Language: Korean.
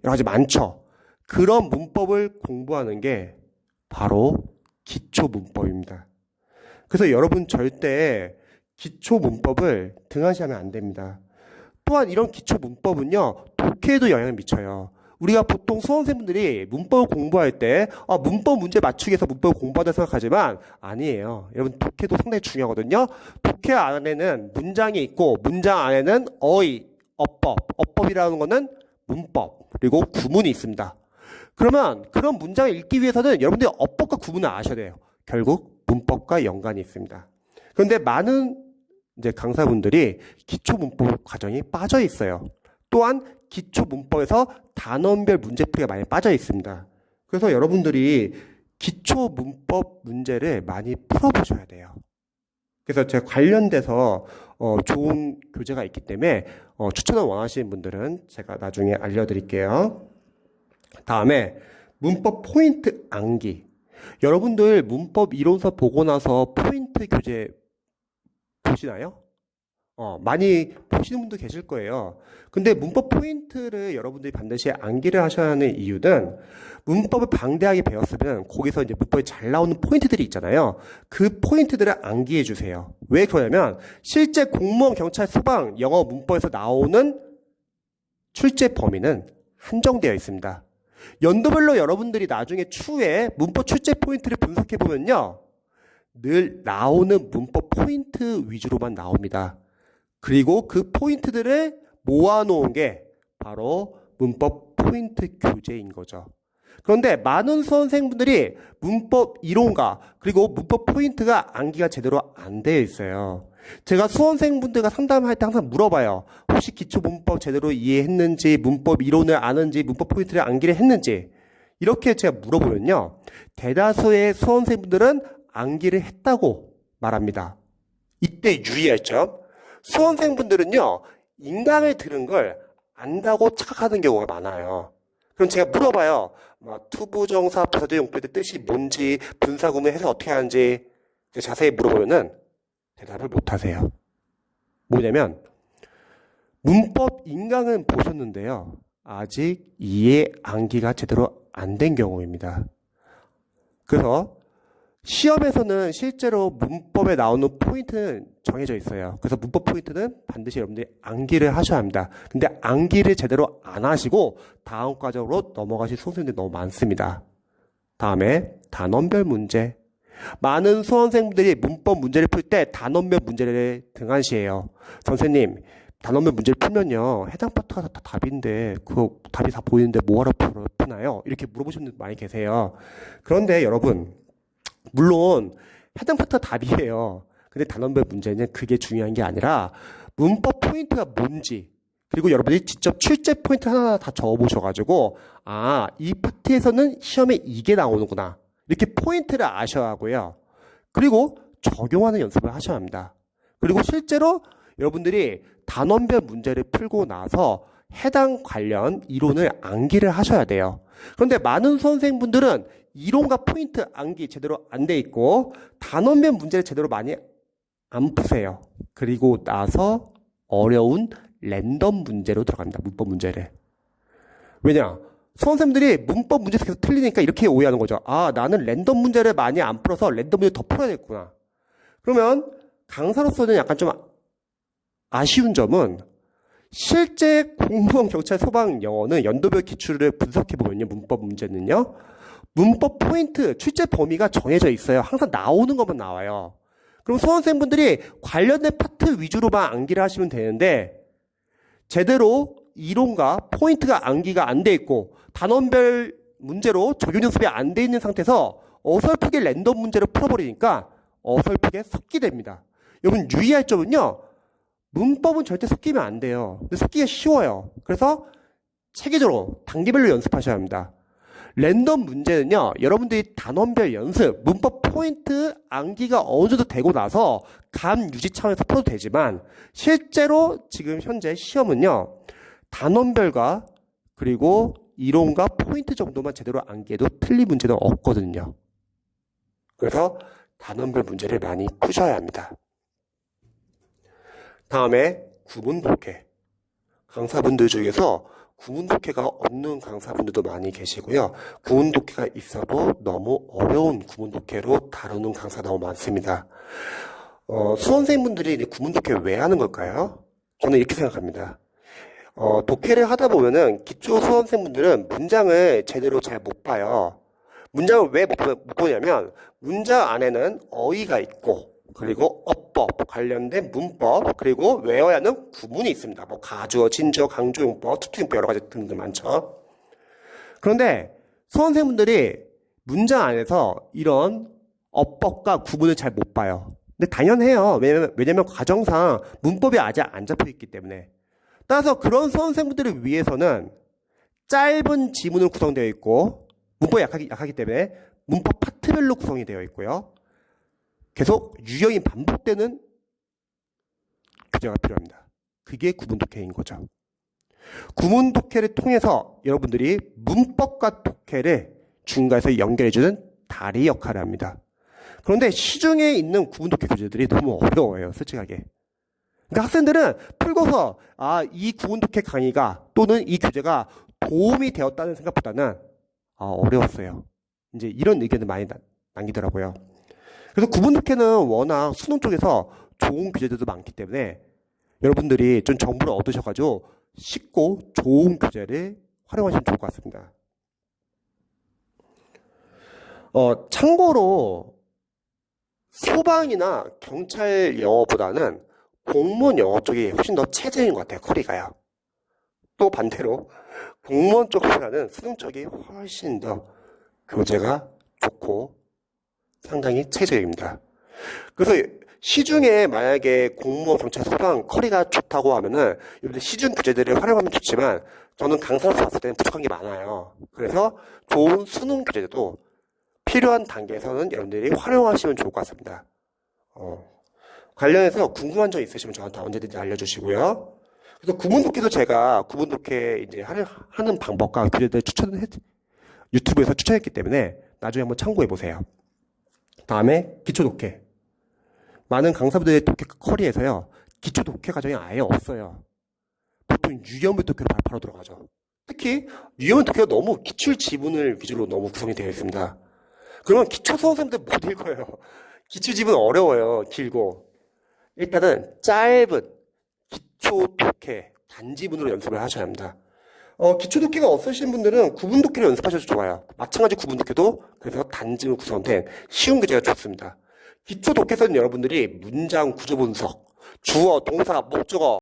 여러 가지 많죠. 그런 문법을 공부하는 게 바로 기초 문법입니다. 그래서 여러분 절대 기초 문법을 등한시하면 안 됩니다. 또한 이런 기초 문법은요, 독해에도 영향을 미쳐요. 우리가 보통 수험생분들이 문법을 공부할 때 문법 문제 맞추기 위해서 문법을 공부한다 생각하지만 아니에요. 여러분 독해도 상당히 중요하거든요. 독해 안에는 문장이 있고 문장 안에는 어휘, 어법이라는 거는 문법, 그리고 구문이 있습니다. 그러면 그런 문장을 읽기 위해서는 여러분들이 어법과 구문을 아셔야 돼요. 결국 문법과 연관이 있습니다. 그런데 많은 이제 강사분들이 기초 문법 과정이 빠져 있어요. 또한 기초 문법에서 단원별 문제풀이가 많이 빠져 있습니다. 그래서 여러분들이 기초 문법 문제를 많이 풀어보셔야 돼요. 그래서 제가 관련돼서 좋은 교재가 있기 때문에 추천을 원하시는 분들은 제가 나중에 알려드릴게요. 다음에 문법 포인트 암기. 여러분들 문법 이론서 보고 나서 포인트 교재 보시나요? 많이 보시는 분도 계실 거예요. 근데 문법 포인트를 여러분들이 반드시 암기를 하셔야 하는 이유는 문법을 방대하게 배웠으면 거기서 이제 문법이 잘 나오는 포인트들이 있잖아요. 그 포인트들을 암기해 주세요. 왜 그러냐면 실제 공무원, 경찰, 소방, 영어 문법에서 나오는 출제 범위는 한정되어 있습니다. 연도별로 여러분들이 나중에 추후에 문법 출제 포인트를 분석해 보면요, 늘 나오는 문법 포인트 위주로만 나옵니다. 그리고 그 포인트들을 모아놓은 게 바로 문법 포인트 교재인 거죠. 그런데 많은 수험생분들이 문법 이론과 그리고 문법 포인트가 암기가 제대로 안 되어 있어요. 제가 수험생분들과 상담할 때 항상 물어봐요. 혹시 기초 문법 제대로 이해했는지, 문법 이론을 아는지, 문법 포인트를 암기를 했는지. 이렇게 제가 물어보면요, 대다수의 수험생분들은 암기를 했다고 말합니다. 이때 유의할 점, 수험생분들은요, 인강을 들은 걸 안다고 착각하는 경우가 많아요. 그럼 제가 물어봐요. 투부정사 부사절용법의 뜻이 뭔지, 분사구문 해서 어떻게 하는지 자세히 물어보면은 대답을 못 하세요. 뭐냐면 문법 인강은 보셨는데요, 아직 이해 암기가 제대로 안 된 경우입니다. 그래서 시험에서는 실제로 문법에 나오는 포인트는 정해져 있어요. 그래서 문법 포인트는 반드시 여러분들이 암기를 하셔야 합니다. 근데 암기를 제대로 안 하시고 다음 과정으로 넘어가실 수험생들이 너무 많습니다. 다음에 단원별 문제. 많은 수험생들이 문법 문제를 풀 때 단원별 문제를 등한시해요. 선생님, 단원별 문제를 풀면요, 해당 파트가 다 답인데 그 답이 다 보이는데 뭐하러 푸나요? 이렇게 물어보시는 분들 많이 계세요. 그런데 여러분, 물론 해당 파트가 답이에요. 근데 단원별 문제는 그게 중요한 게 아니라 문법 포인트가 뭔지, 그리고 여러분들이 직접 출제 포인트 하나하나 다 적어보셔가지고 이 파트에서는 시험에 이게 나오는구나, 이렇게 포인트를 아셔야 하고요. 그리고 적용하는 연습을 하셔야 합니다. 그리고 실제로 여러분들이 단원별 문제를 풀고 나서 해당 관련 이론을 암기를 하셔야 돼요. 그런데 많은 수험생분들은 이론과 포인트 암기 제대로 안 돼 있고 단원별 문제를 제대로 많이 안 푸세요. 그리고 나서 어려운 랜덤 문제로 들어갑니다. 문법 문제를. 왜냐? 수험생들이 문법 문제에서 계속 틀리니까 이렇게 오해하는 거죠. 나는 랜덤 문제를 많이 안 풀어서 랜덤 문제를 더 풀어야겠구나. 그러면 강사로서는 약간 좀 아쉬운 점은 실제 공무원, 경찰, 소방, 영어는 연도별 기출을 분석해보면요, 문법 문제는요, 문법 포인트, 출제 범위가 정해져 있어요. 항상 나오는 것만 나와요. 그럼 수험생분들이 관련된 파트 위주로만 암기를 하시면 되는데 제대로 이론과 포인트가 암기가 안 돼 있고 단원별 문제로 적용 연습이 안 돼 있는 상태에서 어설프게 랜덤 문제를 풀어버리니까 어설프게 섞이됩니다. 여러분 유의할 점은요, 문법은 절대 섞이면 안 돼요. 근데 섞기가 쉬워요. 그래서 체계적으로 단계별로 연습하셔야 합니다. 랜덤 문제는요, 여러분들이 단원별 연습, 문법 포인트 암기가 어느 정도 되고 나서 감 유지 차원에서 풀어도 되지만 실제로 지금 현재 시험은요, 단원별과 그리고 이론과 포인트 정도만 제대로 암기해도 틀린 문제는 없거든요. 그래서 단원별 문제를 많이 푸셔야 합니다. 다음에 구문 독해. 강사분들 중에서 구문 독해가 없는 강사분들도 많이 계시고요. 구문 독해가 있어도 너무 어려운 구문 독해로 다루는 강사가 너무 많습니다. 수험생분들이 이제 구문 독해 왜 하는 걸까요? 저는 이렇게 생각합니다. 독해를 하다 보면은 기초 수험생분들은 문장을 제대로 잘 못 봐요. 문장을 왜 못 보냐면 문장 안에는 어휘가 있고 그리고 어법, 관련된 문법, 그리고 외워야 하는 구문이 있습니다. 뭐 가주어, 진주어, 강조용법, 특수용법 여러 가지 등등 많죠. 그런데 수험생분들이 문장 안에서 이런 어법과 구문을 잘 못 봐요. 근데 당연해요. 왜냐면 과정상 문법이 아직 안 잡혀 있기 때문에. 따라서 그런 수험생분들을 위해서는 짧은 지문으로 구성되어 있고 문법이 약하기 때문에 문법 파트별로 구성이 되어 있고요. 계속 유형이 반복되는 교재가 필요합니다. 그게 구문 독해인 거죠. 구문 독해를 통해서 여러분들이 문법과 독해를 중간에서 연결해주는 다리 역할을 합니다. 그런데 시중에 있는 구문 독해 교재들이 너무 어려워요, 솔직하게. 그러니까 학생들은 풀고서 이 구문 독해 강의가 또는 이 교재가 도움이 되었다는 생각보다는 어려웠어요. 이제 이런 의견을 많이 남기더라고요. 그래서 구문 독해는 워낙 수능 쪽에서 좋은 교재들도 많기 때문에 여러분들이 좀 정보를 얻으셔가지고 쉽고 좋은 교재를 활용하시면 좋을 것 같습니다. 참고로 소방이나 경찰 영어보다는 공무원 영어 쪽이 훨씬 더 체질인 것 같아요. 커리가요. 또 반대로 공무원 쪽보다는 수능 쪽이 훨씬 더 교재가 좋고 상당히 체질입니다. 그래서 시중에 만약에 공무원, 경찰, 소방 커리가 좋다고 하면은 여러분들 시중 교재들을 활용하면 좋지만 저는 강사로서 봤을 때는 부족한 게 많아요. 그래서 좋은 수능 교재도 필요한 단계에서는 여러분들이 활용하시면 좋을 것 같습니다. 관련해서 궁금한 점 있으시면 저한테 언제든지 알려주시고요. 그래서 구문 독해도 제가 구문 독해 이제 하는 방법과 교재들 유튜브에서 추천했기 때문에 나중에 한번 참고해 보세요. 다음에 기초 독해. 많은 강사분들의 독해 커리에서요, 기초 독해 과정이 아예 없어요. 보통 유형별 독해로 바로 들어가죠. 특히 유형별 독해가 너무 기출 지문을 위주로 너무 구성이 되어 있습니다. 그러면 기초 수험생들 못 읽어요. 기출 지문 어려워요. 길고. 일단은 짧은 기초 독해 단지문으로 연습을 하셔야 합니다. 기초 독해가 없으신 분들은 구문 독해를 연습하셔도 좋아요. 마찬가지 구문 독해도 그래서 단지문 구성된 쉬운 교재가 좋습니다. 기초 독해에서는 여러분들이 문장 구조 분석, 주어, 동사, 목적어